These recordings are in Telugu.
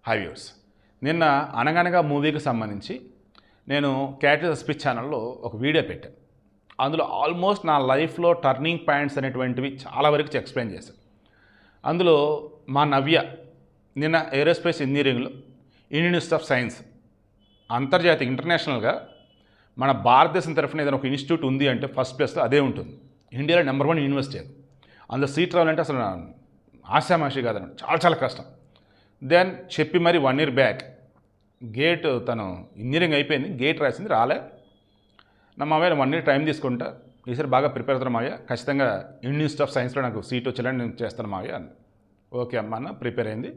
Hi viewers. నిన్న అనగనగా మూవీకి సంబంధించి నేను క్యాటరీ స్పీచ్ ఛానల్లో ఒక వీడియో పెట్టాను. అందులో ఆల్మోస్ట్ నా లైఫ్లో టర్నింగ్ పాయింట్స్ అనేటువంటివి చాలా వరకు ఎక్స్ప్లెయిన్ చేశాను. అందులో మా నవ్య నిన్న ఏరోస్పేస్ ఇంజనీరింగ్లో ఇండియన్ ఇన్స్టిట్యూట్ ఆఫ్ సైన్స్ అంతర్జాతీయ ఇంటర్నేషనల్గా మన భారతదేశం తరఫున ఏదైనా ఒక ఇన్స్టిట్యూట్ ఉంది అంటే ఫస్ట్ ప్లేస్లో అదే ఉంటుంది. ఇండియాలో నెంబర్ 1 యూనివర్సిటీ అది. అందులో సీట్ రావాలంటే అసలు ఆశామాషి కాదన్నమాట, చాలా చాలా కష్టం. దెన్ చెప్పి మరి 1 year బ్యాక్ గేట్ తను ఇంజనీరింగ్ అయిపోయింది, గేట్ రాసింది, రాలే. నా మావయ్య 1 year టైం తీసుకుంటా, ఈసారి బాగా ప్రిపేర్ అవుతాను మావయ్య, ఖచ్చితంగా ఇండియన్ ఇన్స్టిట్యూట్ ఆఫ్ సైన్స్లో నాకు సీట్ వచ్చేలాంటి నేను చేస్తాను మావయ్య అని. ఓకే అమ్మ అన్న, ప్రిపేర్ అయింది.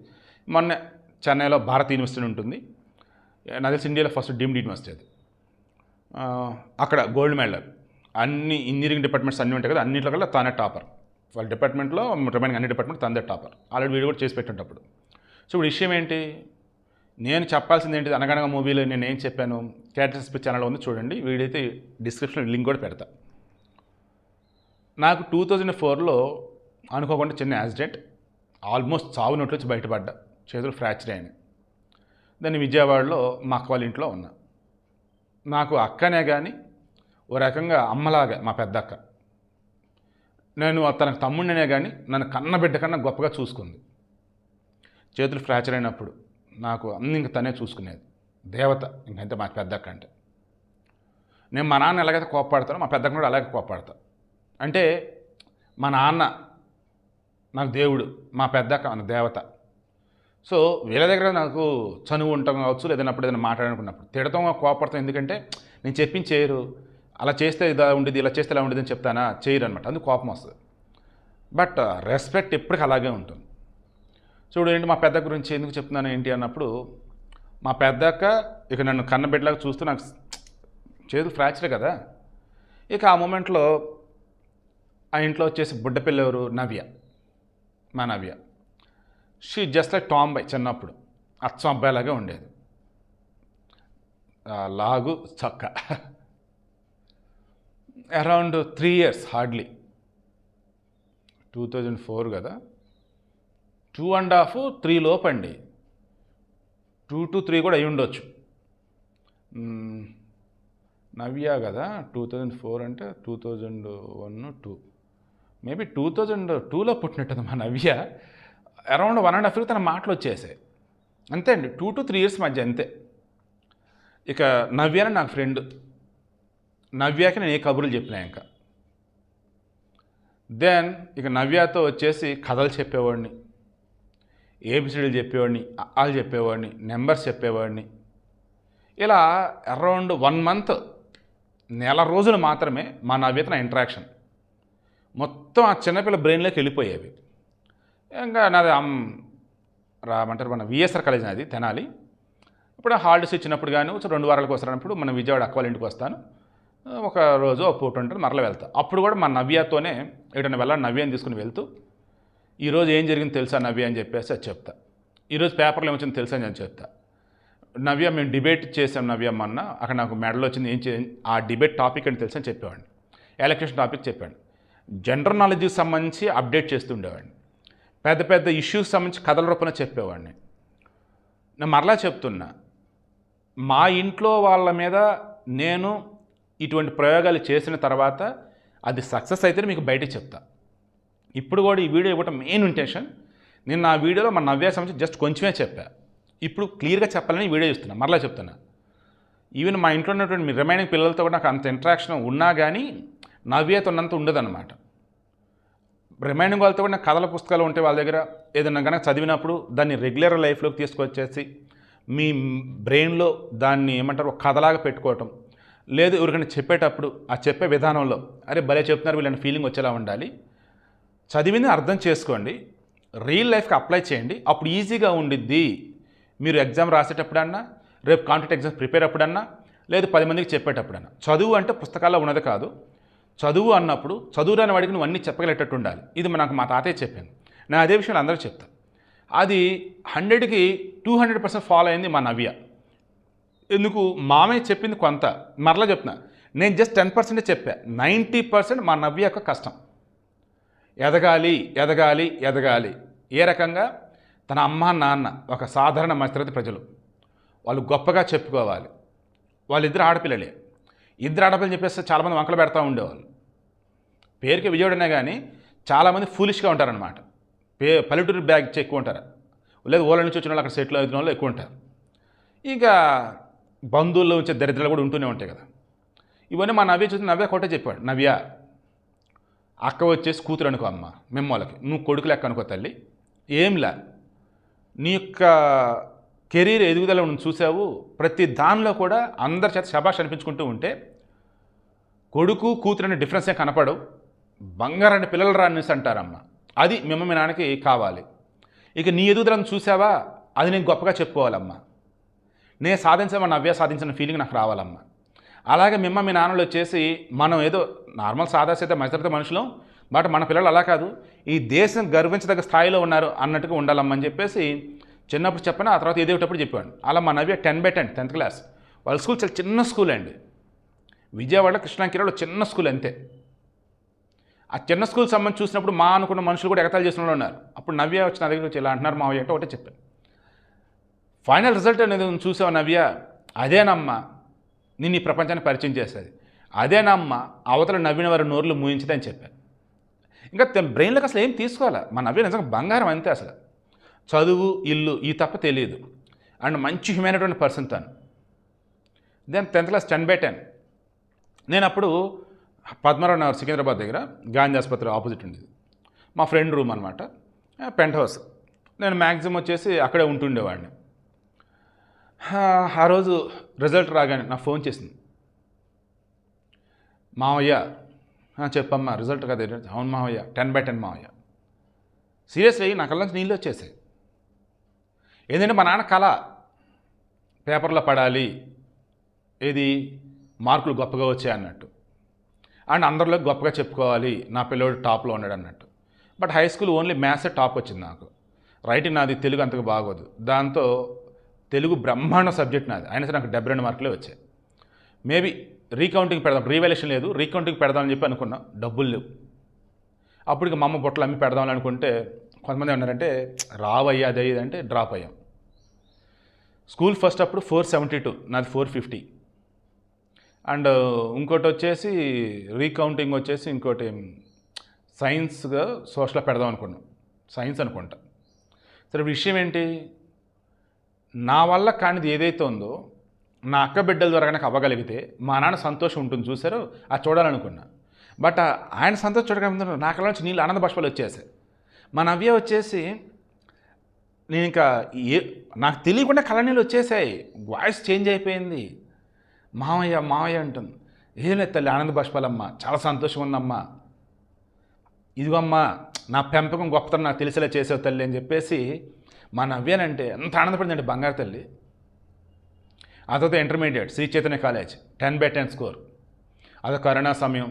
మొన్న చెన్నైలో భారత్ యూనివర్సిటీ ఉంటుంది, నాకు తెలిసి ఇండియాలో ఫస్ట్ డీమ్డ్ యూనివర్సిటీ అది. అక్కడ గోల్డ్ మెడల్, అన్ని ఇంజనీరింగ్ డిపార్ట్మెంట్స్ అన్నీ ఉంటాయి కదా, అన్నింటిలో కల్లా తానే టాపర్. వాళ్ళ డిపార్ట్మెంట్లో రిమైనింగ్ అన్ని డిపార్ట్మెంట్ తనదే టాపర్. ఆల్రెడీ వీడియో కూడా చేసి పెట్టేటప్పుడు. సో ఇప్పుడు విషయం ఏంటి, నేను చెప్పాల్సింది ఏంటి, అనగనగా మూవీలో నేను ఏం చెప్పాను, క్యాటరీ స్పీచ్ ఛానల్ ఉంది చూడండి, వీడియో అయితే డిస్క్రిప్షన్లో లింక్ కూడా పెడతా. నాకు 2004లో అనుకోకుండా చిన్న యాక్సిడెంట్, ఆల్మోస్ట్ చావు నోట్లో వచ్చి బయటపడ్డా, చేతులు ఫ్రాక్చర్ అయినాయి. దాన్ని విజయవాడలో మా అక్క వాళ్ళ ఇంట్లో ఉన్నా. నాకు అక్కనే కానీ ఓ రకంగా అమ్మలాగా మా పెద్ద అక్క. నేను తనకు తమ్ముడినే కానీ నన్ను కన్న బిడ్డ కన్నా గొప్పగా చూసుకుంది. చేతులు ఫ్రాక్చర్ అయినప్పుడు నాకు అన్ని ఇంక తనే చూసుకునేది, దేవత ఇంకంతే మా పెద్ద అక్క అంటే. నేను మా నాన్న ఎలాగైతే కోప్పడతానో మా పెద్దక్క కూడా అలాగే కోప్పడతా. అంటే మా నాన్న నాకు దేవుడు, మా పెద్దక్క మన దేవత. సో వీళ్ళ దగ్గర నాకు చనువు ఉంటాం కావచ్చు, లేదన్నప్పుడు ఏదైనా మాట్లాడుకున్నప్పుడు తిడతాం, కోపడతాం. ఎందుకంటే నేను చెప్పింది చేయరు, అలా చేస్తే ఇలా ఉండేది, ఇలా చేస్తే ఇలా ఉండేది అని చెప్తానా, చేయరు అనమాట, అందుకు కోపం వస్తుంది. బట్ రెస్పెక్ట్ ఎప్పటికీ అలాగే ఉంటుంది. చూడు ఏంటి మా పెద్ద గురించి ఎందుకు చెప్తున్నాను ఏంటి అన్నప్పుడు, మా పెద్దక్క ఇక నన్ను కన్నబిడ్డలాగా చూస్తూ, నాకు చేతులు ఫ్రాక్చర్ కదా, ఇక ఆ మూమెంట్లో ఆ ఇంట్లో వచ్చేసి బుడ్డపిల్ల ఎవరు, నవ్య, మా Navya. She just like tomboy, చిన్నప్పుడు అచ్చం అబ్బాయిలాగే ఉండేది, లాగు చక్క. అరౌండ్ 3 years హార్డ్లీ, 2004 కదా, 2.5, 3 లోపండి, 2 to 3 కూడా అయి ఉండొచ్చు. నవ్య కదా 2004 అంటే 2001, 2 మేబీ 2002లో పుట్టినట్టుంది మా నవ్య. అరౌండ్ 1.5 year తన మాటలు వచ్చేసాయి, అంతే అండి, 2 to 3 years మధ్య అంతే. ఇక నవ్య నాకు ఫ్రెండ్, నవ్యాకి నేను ఏ కబుర్లు చెప్పినా ఇంకా. దెన్ ఇక నవ్యతో వచ్చేసి కథలు చెప్పేవాడిని, ఏబిసిడీలు చెప్పేవాడిని, ఆలు చెప్పేవాడిని, నెంబర్స్ చెప్పేవాడిని. ఇలా అరౌండ్ 1 month, నెల రోజులు మాత్రమే మా నవ్యతో నా ఇంటరాక్షన్. మొత్తం ఆ చిన్నపిల్ల బ్రెయిన్లోకి వెళ్ళిపోయేవి. ఇంకా నాది రామంటారు మన విఎస్ఆర్ కాలేజ్ నాది తెనాలి. ఇప్పుడు హాలిడేస్ ఇచ్చినప్పుడు కానీ 2 వారాలకు వస్తున్నప్పుడు మన విజయవాడ అక్క వాళ్ళ ఇంటికి వస్తాను, ఒక రోజు ఒక పూట ఉంటుంది, మరలా వెళ్తా. అప్పుడు కూడా మా నవ్యతోనే ఎటైనా వెళ్ళాలి, నవ్యని తీసుకుని వెళ్తూ ఈరోజు ఏం జరిగింది తెలుసా నవ్య అని చెప్పేసి అది చెప్తా. ఈరోజు పేపర్లో ఏమొచ్చింది తెలుసా అని చెప్తా. నవ్య మేము డిబేట్ చేసాం నవ్య మొన్న, అక్కడ నాకు మెడల్ వచ్చింది, ఆ డిబేట్ టాపిక్ అని తెలుసని చెప్పేవాడిని. ఎలక్షన్ టాపిక్ చెప్పాను. జనరల్ నాలెడ్జ్కి సంబంధించి అప్డేట్ చేస్తుండేవాడిని. పెద్ద పెద్ద ఇష్యూస్ సంబంధించి కథల రూపంలో చెప్పేవాడిని. నేను మరలా చెప్తున్నా, మా ఇంట్లో వాళ్ళ మీద నేను ఇటువంటి ప్రయోగాలు చేసిన తర్వాత అది సక్సెస్ అయితే మీకు బయటకు చెప్తా. ఇప్పుడు కూడా ఈ వీడియో ఇవ్వటం మెయిన్ ఇంటెన్షన్, నేను నా వీడియోలో మన నవ్య సంబంధించి జస్ట్ కొంచెమే చెప్పా, ఇప్పుడు క్లియర్గా చెప్పాలని వీడియో ఇస్తున్నా, మరలా చెప్తున్నా. ఈవెన్ మా ఇంట్లో ఉన్నటువంటి మీ రిమైనింగ్ పిల్లలతో కూడా నాకు అంత ఇంటరాక్షన్ ఉన్నా కానీ నవ్యతో ఉన్నంత ఉండదన్నమాట. రిమైనింగ్ వాళ్ళతో కూడా నాకు కథల పుస్తకాలు ఉంటే వాళ్ళ దగ్గర ఏదైనా కనుక చదివినప్పుడు దాన్ని రెగ్యులర్ లైఫ్లోకి తీసుకొచ్చేసి మీ బ్రెయిన్లో దాన్ని ఏమంటారు ఒక కథలాగా పెట్టుకోవటం, లేదు ఎవరికైనా చెప్పేటప్పుడు ఆ చెప్పే విధానంలో అరే భలే చెప్తున్నారు వీళ్ళని ఫీలింగ్ వచ్చేలా ఉండాలి. చదివింది అర్థం చేసుకోండి, రియల్ లైఫ్కి అప్లై చేయండి, అప్పుడు ఈజీగా ఉండిద్ది. మీరు ఎగ్జామ్ రాసేటప్పుడన్నా, రేపు కాంపిటేటివ్ ఎగ్జామ్ ప్రిపేర్ అప్పుడన్నా, లేదు 10 మందికి చెప్పేటప్పుడన్నా. చదువు అంటే పుస్తకాల్లో ఉన్నది కాదు, చదువు అన్నప్పుడు చదువురాని వాడికి నువ్వు అన్నీ చెప్పగలేటట్టు ఉండాలి. ఇది నాకు మా తాతయ్య చెప్పాను, నేను అదే విషయాలు అందరూ చెప్తాను. అది 100కి 200% ఫాలో అయింది మా నవ్య. ఎందుకు, మామయ్య చెప్పింది కొంత, మరలా చెప్తున్నా, నేను జస్ట్ 10% చెప్పా, 90% మా నవ్య యొక్క కష్టం. ఎదగాలి ఎదగాలి ఎదగాలి. ఏ రకంగా తన అమ్మ నాన్న ఒక సాధారణ మధ్యతరగతి ప్రజలు, వాళ్ళు గొప్పగా చెప్పుకోవాలి. వాళ్ళిద్దరు ఆడపిల్లలే. ఇద్దరు ఆడపిల్లలు చెప్పేస్తే చాలామంది వంకలు పెడతా ఉండేవాళ్ళు. పేరుకి విజయవాడనే కానీ చాలామంది ఫూలిష్గా ఉంటారనమాట. పల్లెటూరు బ్యాగ్ ఇచ్చి ఎక్కువ ఉంటారు, లేదు ఊళ్ళ నుంచి వచ్చిన వాళ్ళు అక్కడ సెటిల్ అవుతున్న వాళ్ళు ఎక్కువ ఉంటారు. ఇంకా బంధువుల్లో ఉంచే దరిద్రాలు కూడా ఉంటూనే ఉంటాయి కదా. ఇవన్నీ మా నవ్య చూసి నవ్య ఒకటే చెప్పాడు, నవ్య అక్క వచ్చేసి కూతురు అనుకో అమ్మ, వాళ్ళకి నువ్వు కొడుకు లెక్క అనుకో తల్లి, ఏంలా నీ యొక్క కెరీర్ ఎదుగుదల నువ్వు చూసావు, ప్రతి దానిలో కూడా అందరి చేత శభాష్ అనిపించుకుంటూ ఉంటే కొడుకు కూతురు అనే డిఫరెన్సే కనపడవు, బంగారాన్ని పిల్లలు రానిసి అంటారమ్మ, అది మీ నాన్నకి కావాలి. ఇక నీ ఎదుగుదలను చూసావా, అది నేను గొప్పగా చెప్పుకోవాలమ్మా, నేను సాధించామా నవ్య సాధించిన ఫీలింగ్ నాకు రావాలమ్మా. అలాగే మీ నాన్నలు వచ్చేసి మనం ఏదో నార్మల్ సాదాసీత మధ్యతరగతి మనుషులం, బట్ మన పిల్లలు అలా కాదు, ఈ దేశం గర్వించదగ్గ స్థాయిలో ఉన్నారు అన్నట్టుగా ఉండాలమ్మని చెప్పేసి చిన్నప్పుడు చెప్పాను. ఆ తర్వాత ఏదేటప్పుడు చెప్పాను. అలా మా నవ్య 10/10 10th క్లాస్. వాళ్ళ స్కూల్ చాలా చిన్న స్కూల్ అండి, విజయవాడ కృష్ణాకిరాలో చిన్న స్కూల్ అంతే. ఆ చిన్న స్కూల్ సంబంధించి చూసినప్పుడు మా అనుకున్న మనుషులు కూడా ఎగతాళి చేసిన వాళ్ళు ఉన్నారు. అప్పుడు నవ్య వచ్చి నా దగ్గర వచ్చి ఇలా అంటున్నారు మావయ్య అంటే ఒకటే చెప్పాను. ఫైనల్ రిజల్ట్ అనేది చూసావు నవ్య, అదేనమ్మా నేను ఈ ప్రపంచాన్ని పరిచయం చేస్తుంది, అదేనమ్మా అవతల నవ్విన వారి నోర్లు మూయించదని అని చెప్పాను. ఇంకా బ్రెయిన్లోకి అసలు ఏం తీసుకోవాలా, మా నవ్య నిజంగా బంగారం అంతే, అసలు చదువు ఇల్లు ఈ తప్ప తెలియదు, అండ్ మంచి హ్యూమైనటువంటి పర్సన్ తను. Then 10th class 10/10. నేను అప్పుడు పద్మరావు నగర్ సికింద్రాబాద్ దగ్గర గాంధీ ఆసుపత్రి ఆపోజిట్ ఉండేది, మా ఫ్రెండ్ రూమ్ అనమాట, పెంట్ హౌస్. నేను మ్యాక్సిమం వచ్చేసి అక్కడే ఉంటుండేవాడిని. ఆ రోజు రిజల్ట్ రాగానే నాకు ఫోన్ చేసింది, మావయ్య చెప్పమ్మా రిజల్ట్ కదా. అవును మావయ్య 10/10 మావయ్య. సీరియస్లీ నా కళ్ళ నుంచి నీళ్ళు వచ్చేసాయి. ఏంటంటే మా నాన్న కళ పేపర్లో పడాలి, ఏది మార్కులు గొప్పగా వచ్చాయి అన్నట్టు, అండ్ అందరిలో గొప్పగా చెప్పుకోవాలి నా పిల్లోడు టాప్లో ఉన్నాడు అన్నట్టు. బట్ హై స్కూల్ ఓన్లీ మ్యాథ్సే టాప్ వచ్చింది నాకు, రైటింగ్ నాది తెలుగు అంతగా బాగోదు, దాంతో తెలుగు బ్రహ్మాండ సబ్జెక్ట్ నాది, అయినా సరే నాకు 72 మార్కులే వచ్చాయి. మేబీ రీకౌంటింగ్ పెడదాం, రీవాల్యుయేషన్ లేదు, రీకౌంటింగ్ పెడదామని చెప్పి అనుకున్నా, డబ్బులు లేవు. అప్పటికి మా అమ్మ బొట్టలు అమ్మి పెడదామని అనుకుంటే కొంతమంది ఉన్నారంటే రావయ్యా అదే ఇదంటే డ్రాప్ అయ్యాం. స్కూల్ ఫస్ట్ అప్పుడు 472, నాది 450. అండ్ ఇంకోటి వచ్చేసి రీకౌంటింగ్ వచ్చేసి ఇంకోటి సైన్స్గా సోషల్లో పెడదాం అనుకున్నాం, సైన్స్ అనుకుంటా. సరే విషయం ఏంటి, నా వల్ల కానిది ఏదైతే ఉందో నా అక్క బిడ్డల ద్వారా నాకు అవ్వగలిగితే మా నాన్న సంతోషం ఉంటుంది చూసారో అది చూడాలనుకున్నా. బట్ ఆయన సంతోషం చూడగలిగితే నాకు నుంచి నీళ్ళు ఆనంద బాష్పాలు వచ్చేసాయి. మా నవ్య వచ్చేసి నేను ఇంకా నాకు తెలియకుండా కళ్ళనీళ్ళు వచ్చేసాయి, వాయిస్ చేంజ్ అయిపోయింది. మామయ్య మామయ్య అంటుంది, ఏం లేదు తల్లి ఆనంద బాష్పాలమ్మా, చాలా సంతోషంగా ఉందమ్మా, ఇదిగమ్మా నా పెంపకం గొప్పతనం నాకు తెలిసేలా చేసావు తల్లి అని చెప్పేసి మా నవ్యానంటే ఎంత ఆనందపడిందంటే బంగారు తల్లి. ఆ తర్వాత intermediate Shri Chaitanya college 10/10 score. అది కరోనా సమయం,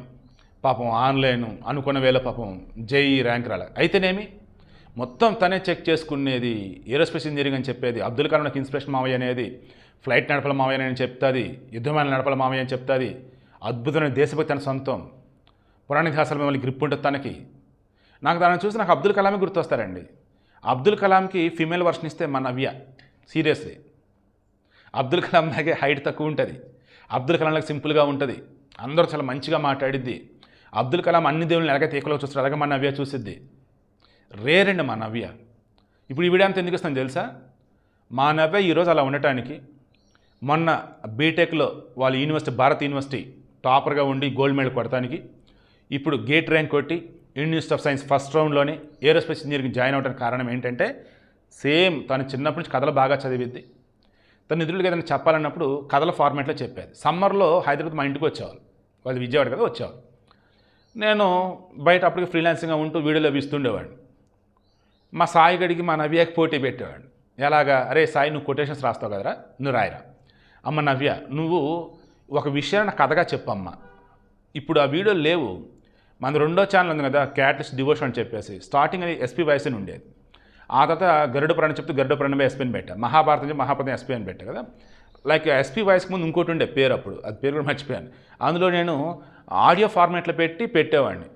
పాపం ఆన్లైన్ అనుకున్న వేళ పాపం జేఈ ర్యాంక్ రాలేదు. అయితేనేమి మొత్తం తనే చెక్ చేసుకునేది, ఏరోస్పేస్ ఇంజనీరింగ్ అని చెప్పేది, అబ్దుల్ కలాం నాకు ఇన్స్పిరేషన్ మావయ్య అనేది, ఫ్లైట్ నడపల మావయ్య అని చెప్తుంది, యుద్ధమైన నడపల మావయ్య అని చెప్తుంది, అద్భుతమైన దేశభక్తి తన సొంతం, పురాణ ఇతిహాసాల మిమ్మల్ని గ్రిప్ ఉంటుంది తనకి. నాకు దాన్ని చూసి నాకు అబ్దుల్ కలామే గుర్తొస్తారండి. అబ్దుల్ కలాంకి ఫీమేల్ వర్షన్ ఇస్తే మా నవ్య, సీరియస్లీ అబ్దుల్ కలాం లాగే హైట్ తక్కువ ఉంటుంది, అబ్దుల్ కలాం లాగా సింపుల్గా ఉంటుంది, అందరూ చాలా మంచిగా మాట్లాడిద్ది. అబ్దుల్ కలాం అన్ని దేవుళ్ళని ఎలాగైతే ఏకలో చూస్తారు అలాగే మా నవ్య చూసిద్ది. రేరండి మా నవ్య. ఇప్పుడు ఈ వీడియో అంతా ఎందుకు ఇస్తాను తెలుసా, మా నవ్య ఈరోజు అలా ఉండటానికి మొన్న బీటెక్లో వాళ్ళ యూనివర్సిటీ భారత్ యూనివర్సిటీ టాపర్గా ఉండి గోల్డ్ మెడల్ కొడటానికి, ఇప్పుడు గేట్ ర్యాంక్ కొట్టి Indian Institute of Science first రౌండ్లోనే ఏరోస్పేస్ ఇంజనీరింగ్ జాయిన్ అవడానికి కారణం ఏంటంటే సేమ్ తను చిన్నప్పటి నుంచి కథలు బాగా చదివిద్ది. తను ఎదురుగా ఏదైనా చెప్పాలన్నప్పుడు కథల ఫార్మాట్లో చెప్పేది. సమ్మర్లో హైదరాబాద్ మా ఇంటికి వచ్చేవాళ్ళు, వాళ్ళు విజయవాడ కదా వచ్చేవాళ్ళు. నేను బయట అప్పటికి ఫ్రీలాన్సింగ్గా ఉంటూ వీడియోలో ఇస్తుండేవాడిని. మా సాయి గడికి మా నవ్యకి పోటీ పెట్టేవాడిని. ఎలాగా, అరే సాయి నువ్వు కొటేషన్స్ రాస్తావు కదరా, నువ్వు రాయరా. అమ్మ నవ్య నువ్వు ఒక విషయాన్ని కథగా చెప్పమ్మా. ఇప్పుడు ఆ వీడియోలు లేవు, మన రెండో ఛానల్ ఉంది కదా క్యాటలిస్ట్ డివోషన్ అని చెప్పేసి, స్టార్టింగ్ అది ఎస్పీ వాయిస్ అని ఉండేది. ఆ తర్వాత గరుడ పురాణం చెప్తే గరుడ పురాణమే ఎస్పీ అని పెట్టా, మహాభారతం చెప్పి మహాభారతం ఎస్పీ అని పెట్టా కదా. లైక్ ఎస్పీ వాయిస్కి ముందు ఇంకోటి ఉండే పేరు, అప్పుడు అది పేరు కూడా మర్చిపోయాను. అందులో నేను ఆడియో ఫార్మాట్లో పెట్టేవాడిని,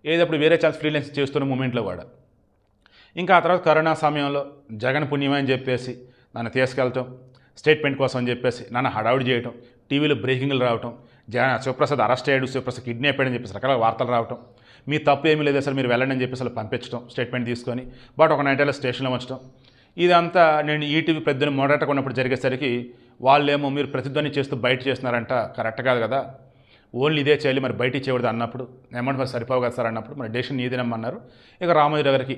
ఏదప్పుడు వేరే ఛాన్స్ ఫ్రీలాన్స్ చేస్తున్న మూమెంట్లో కూడా. ఇంకా ఆ తర్వాత కరోనా సమయంలో జగన్ పుణ్యమే అని చెప్పేసి నన్ను తీసుకెళ్ళటం, స్టేట్మెంట్ కోసం అని చెప్పేసి నన్ను హడావుడి చేయటం, టీవీలో బ్రేకింగ్లు రావటం, శివప్రసాద్ అరెస్ట్ అయ్యాడు, శివప్రసాద్ కిడ్నాప్ అయ్యాడని చెప్పేసి రకరకాల వార్తలు రావటం, మీ తప్పు ఏమీ లేదు అసలు మీరు వెళ్ళండి అని చెప్పేసి అలా పంపించడం స్టేట్మెంట్ తీసుకొని, బట్ ఒక నైట్ స్టేషన్లో ఉంచడం. ఇదంతా నేను ఈటీవీ ప్రతిధ్వని మోడరేటర్గా ఉన్నప్పుడు జరిగేసరికి వాళ్ళేమో మీరు ప్రతిధ్వని చేస్తూ బయట చేస్తున్నారంట, కరెక్ట్ కాదు కదా, ఓన్లీ ఇదే చేయాలి, మరి బయట చేయకూడదు అన్నప్పుడు అమౌంట్ మరి సరిపోవు కదా సార్ అన్నప్పుడు మరి డెసిషన్ నీదేనమ్మన్నారు. ఇక రామోజీ గారికి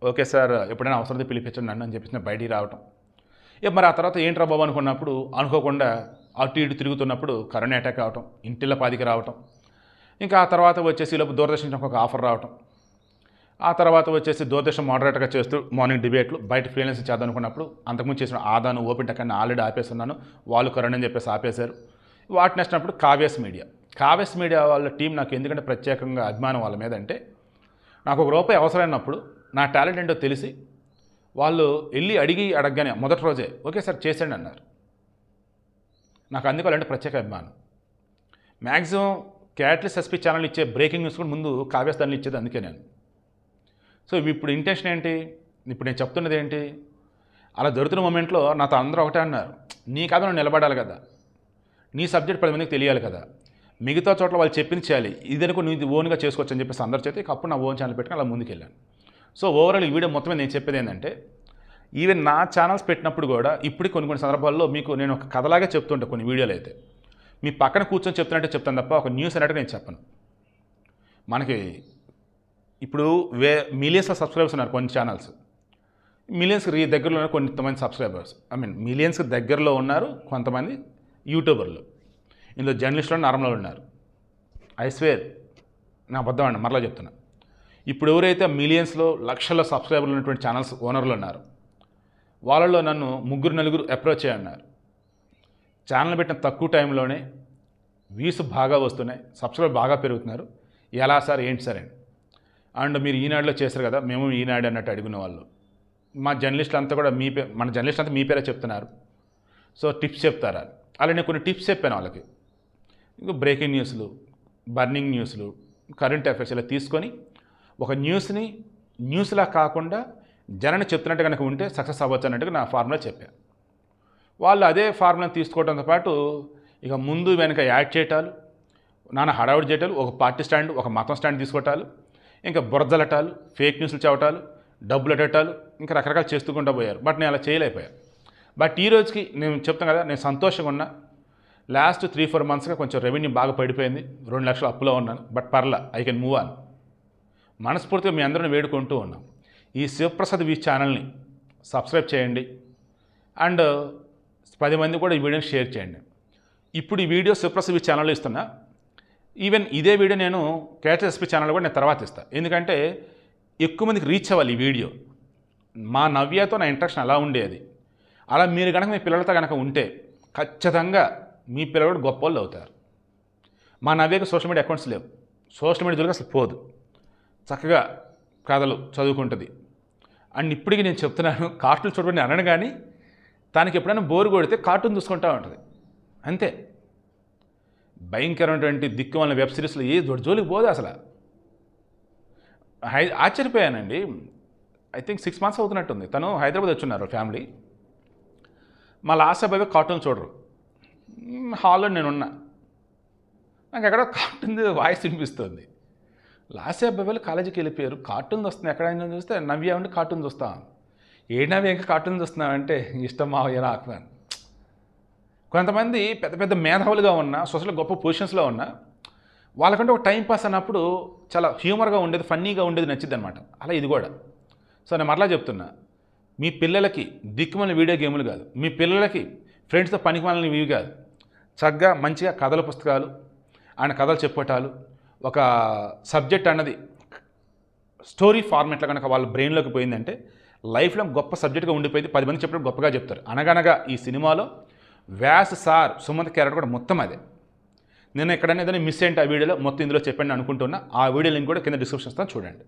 ఓకే సార్ ఎప్పుడైనా అవసరం పిలిపించండి నన్ను అని చెప్పేసి బయటికి రావటం. ఇక మరి ఆ తర్వాత ఏంట్రా బాబు అనుకున్నప్పుడు అనుకోకుండా అటు ఇటు తిరుగుతున్నప్పుడు కరోనా అటాక్ అవటం, ఇంటిళ్ళ పాదికి రావటం. ఇంకా ఆ తర్వాత వచ్చేసి ఈలోపు దూరదర్శన్ ఒక ఆఫర్ రావటం. ఆ తర్వాత వచ్చేసి దూరదర్శన్ మోడరేటర్గా చేస్తూ మార్నింగ్ డిబేట్లు బయట ఫ్రీలాన్స్ చేద్దాం అనుకున్నప్పుడు అంతకుముందు చేసిన ఆదాను ఓపెన్ టెక్ అని ఆల్రెడీ ఆపేస్తున్నాను, వాళ్ళు కరోనా అని చెప్పేసి ఆపేశారు. వాటిని వచ్చినప్పుడు కావ్యస్ మీడియా వాళ్ళ టీం నాకు ఎందుకంటే ప్రత్యేకంగా అభిమానం వాళ్ళ మీద అంటే, నాకు ఒక రూపాయి అవసరమైనప్పుడు నా టాలెంట్ ఏంటో తెలిసి వాళ్ళు వెళ్ళి అడగగానే మొదటి రోజే ఓకే సార్ చేసేయండి అన్నారు. నాకు అందుకోవాలంటే ప్రత్యేక అభిమానం. మ్యాక్సిమం క్యాటలిస్ట్ ఎస్పీ ఛానల్ ఇచ్చే బ్రేకింగ్ న్యూస్ కూడా ముందు కావ్యస్ దాన్ని ఇచ్చేది అందుకే నేను. సో ఇప్పుడు ఇంటెన్షన్ ఏంటి, ఇప్పుడు నేను చెప్తున్నది ఏంటి, అలా దొరుకుతున్న మూమెంట్లో నాతో అందరూ ఒకటే అన్నారు, నీ కథ నువ్వు నిలబడాలి కదా, నీ సబ్జెక్ట్ 10 మందికి తెలియాలి కదా, మిగతా చోట్ల వాళ్ళు చెప్పింది చేయాలి, ఇది అనుకో నువ్వు ఓన్గా చేసుకోవచ్చు అని చెప్పేసి అందరి చేతి అప్పుడు నా ఓన్ ఛానల్ పెట్టుకుని అలా ముందుకెళ్ళాను. సో ఓవరాల్ ఈ వీడియో మొత్తం నేను చెప్పేది ఏంటంటే, ఈవెన్ నా ఛానల్స్ పెట్టినప్పుడు కూడా ఇప్పుడు కొన్ని సందర్భాల్లో మీకు నేను ఒక కథలాగే చెప్తుంటా కొన్ని వీడియోలు అయితే, మీ పక్కన కూర్చొని చెప్తున్నట్టే చెప్తాను తప్ప ఒక న్యూస్ అన్నట్టు నేను చెప్పను. మనకి ఇప్పుడు మిలియన్స్లో సబ్స్క్రైబర్స్ ఉన్నారు కొన్ని ఛానల్స్, మిలియన్స్కి దగ్గరలో ఉన్నారు కొంతమంది సబ్స్క్రైబర్స్, మిలియన్స్కి దగ్గరలో ఉన్నారు కొంతమంది యూట్యూబర్లు, ఇందులో జర్నలిస్టులు నార్మల్ ఉన్నారు. ఐ స్వేర్ నా అబద్ధం అండి, మరలా చెప్తున్నా. ఇప్పుడు ఎవరైతే మిలియన్స్లో లక్షల సబ్స్క్రైబర్లు ఉన్నటువంటి ఛానల్స్ ఓనర్లు ఉన్నారు, వాళ్ళలో నన్ను 3-4 అప్రోచ్ అయ్యన్నారు. ఛానల్ పెట్టిన తక్కువ టైంలోనే వ్యూస్ బాగా వస్తున్నాయి, సబ్స్క్రైబర్ బాగా పెరుగుతున్నారు, ఎలా సార్ ఏంటి సార్ అని. అండ్ మీరు ఈనాడులో చేశారు కదా, మేము ఈనాడు అన్నట్టు అడిగిన వాళ్ళు. మా జర్నలిస్టులు అంతా కూడా మన జర్నలిస్ట్ అంతా మీ పేరే చెప్తున్నారు, సో టిప్స్ చెప్తారా, అలా నేను కొన్ని టిప్స్ చెప్పాను వాళ్ళకి. ఇంకా బ్రేకింగ్ న్యూస్లు, బర్నింగ్ న్యూస్లు, కరెంట్ అఫైర్స్ ఇలా తీసుకొని ఒక న్యూస్ని న్యూస్లా కాకుండా జనాన్ని చెప్తున్నట్టు కనుక ఉంటే సక్సెస్ అవ్వచ్చు అన్నట్టుగా నా ఫార్ములా చెప్పాను. వాళ్ళు అదే ఫార్ములాని తీసుకోవడంతో పాటు ఇక ముందు వెనక యాడ్ చేయటాలు, నాన్న హడావుడి చేయటాలు, ఒక పార్టీ స్టాండ్ ఒక మతం స్టాండ్ తీసుకోవటాలు, ఇంకా బురదలటాలు, ఫేక్ న్యూస్లు చెప్పటాలు, డబ్బులు అడగటాలు, ఇంకా రకరకాలు చేస్తూకుండా పోయారు. బట్ నేను అలా చేయలేకపోయాను. బట్ ఈ రోజుకి నేను చెప్తాను కదా, నేను సంతోషంగా ఉన్నా. లాస్ట్ 3-4 మంత్స్గా కొంచెం రెవెన్యూ బాగా పడిపోయింది, 2 లక్షలు అప్పులో ఉన్నాను. బట్ పర్లా, ఐ కెన్ మూవ్ ఆన్. మనస్ఫూర్తిగా మీ అందరిని వేడుకుంటూ ఉన్నాం, ఈ శివప్రసాద్ వి ఛానల్ని సబ్స్క్రైబ్ చేయండి అండ్ 10 మంది కూడా ఈ వీడియోని షేర్ చేయండి. ఇప్పుడు ఈ వీడియో శివప్రసాద్ వి ఛానల్లో ఇస్తున్నా. ఈవెన్ ఇదే వీడియో నేను క్యాటలిస్ట్ ఎస్పీ ఛానల్ కూడా నేను తర్వాత ఇస్తాను, ఎందుకంటే ఎక్కువ మందికి రీచ్ అవ్వాలి ఈ వీడియో. మా నవ్యతో నా ఇంట్రాక్షన్ అలా ఉండేది. అలా మీరు కనుక మీ పిల్లలతో కనుక ఉంటే ఖచ్చితంగా మీ పిల్లలు కూడా గొప్ప వాళ్ళు అవుతారు. మా నవ్యకి సోషల్ మీడియా అకౌంట్స్ లేవు, సోషల్ మీడియా జోలికి అసలు పోదు, చక్కగా కథలు చదువుకుంటుంది. అండ్ ఇప్పటికీ నేను చెప్తున్నాను, కార్టూన్ చూడమని అనను, కానీ తనకి ఎప్పుడైనా బోరు కొడితే కార్టూన్ చూసుకుంటూ ఉంటుంది అంతే. భయంకరమైనటువంటి దిక్కుమాలిన వెబ్ సిరీస్లో ఏ జోలికి పోదు అసలు. ఆశ్చర్యపోయానండి. ఐ థింక్ 6 months అవుతున్నట్టుంది, తను హైదరాబాద్ వచ్చున్నారు ఫ్యామిలీ. మా లాస్ట్ అబ్బాయి కార్టూన్ చూడరు. హాల్లో నేనున్నా, నాకు ఎక్కడ కార్టూన్ వాయిస్ వినిపిస్తుంది. లాస్ట్ అబ్బాయి వాళ్ళు కాలేజీకి వెళ్ళిపోయారు, కార్టూన్ వస్తుంది ఎక్కడైనా చూస్తే నవ్య ఉండి కార్టూన్ చూస్తాను. ఏ నవ్య ఇంకా కార్టూన్ చూస్తున్నావంటే ఇష్టం మావయ్య నాకు. కొంతమంది పెద్ద పెద్ద మేధావులుగా ఉన్నా, సొసైటీలో గొప్ప పొజిషన్స్లో ఉన్నా, వాళ్ళకంటే ఒక టైం పాస్ అన్నప్పుడు చాలా హ్యూమర్గా ఉండేది, ఫన్నీగా ఉండేది నచ్చింది అనమాట. అలా ఇది కూడా. సో నేను మరలా చెప్తున్నా, మీ పిల్లలకి దిక్కుమని వీడియో గేములు కాదు, మీ పిల్లలకి ఫ్రెండ్స్తో పనికిమాలని ఇవి కాదు, చక్కగా మంచిగా కథల పుస్తకాలు ఆయన కథలు చెప్పటాలు, ఒక సబ్జెక్ట్ అన్నది స్టోరీ ఫార్మేట్లో కనుక వాళ్ళ బ్రెయిన్లోకి పోయిందంటే లైఫ్లో గొప్ప సబ్జెక్ట్గా ఉండిపోయింది. 10 మంది చెప్పినప్పుడు గొప్పగా చెప్తారు. అనగనగా ఈ సినిమాలో వ్యాస్ సార్ సుమంత్ క్యారెక్టర్ కూడా మొత్తం అదే. నేను ఎక్కడైనా ఏదైనా మిస్ ఏంటి ఆ వీడియోలో మొత్తం ఇందులో చెప్పండి అనుకుంటున్నా. ఆ వీడియో లింక్ కూడా కింద డిస్క్రిప్షన్ ఇస్తాను, చూడండి.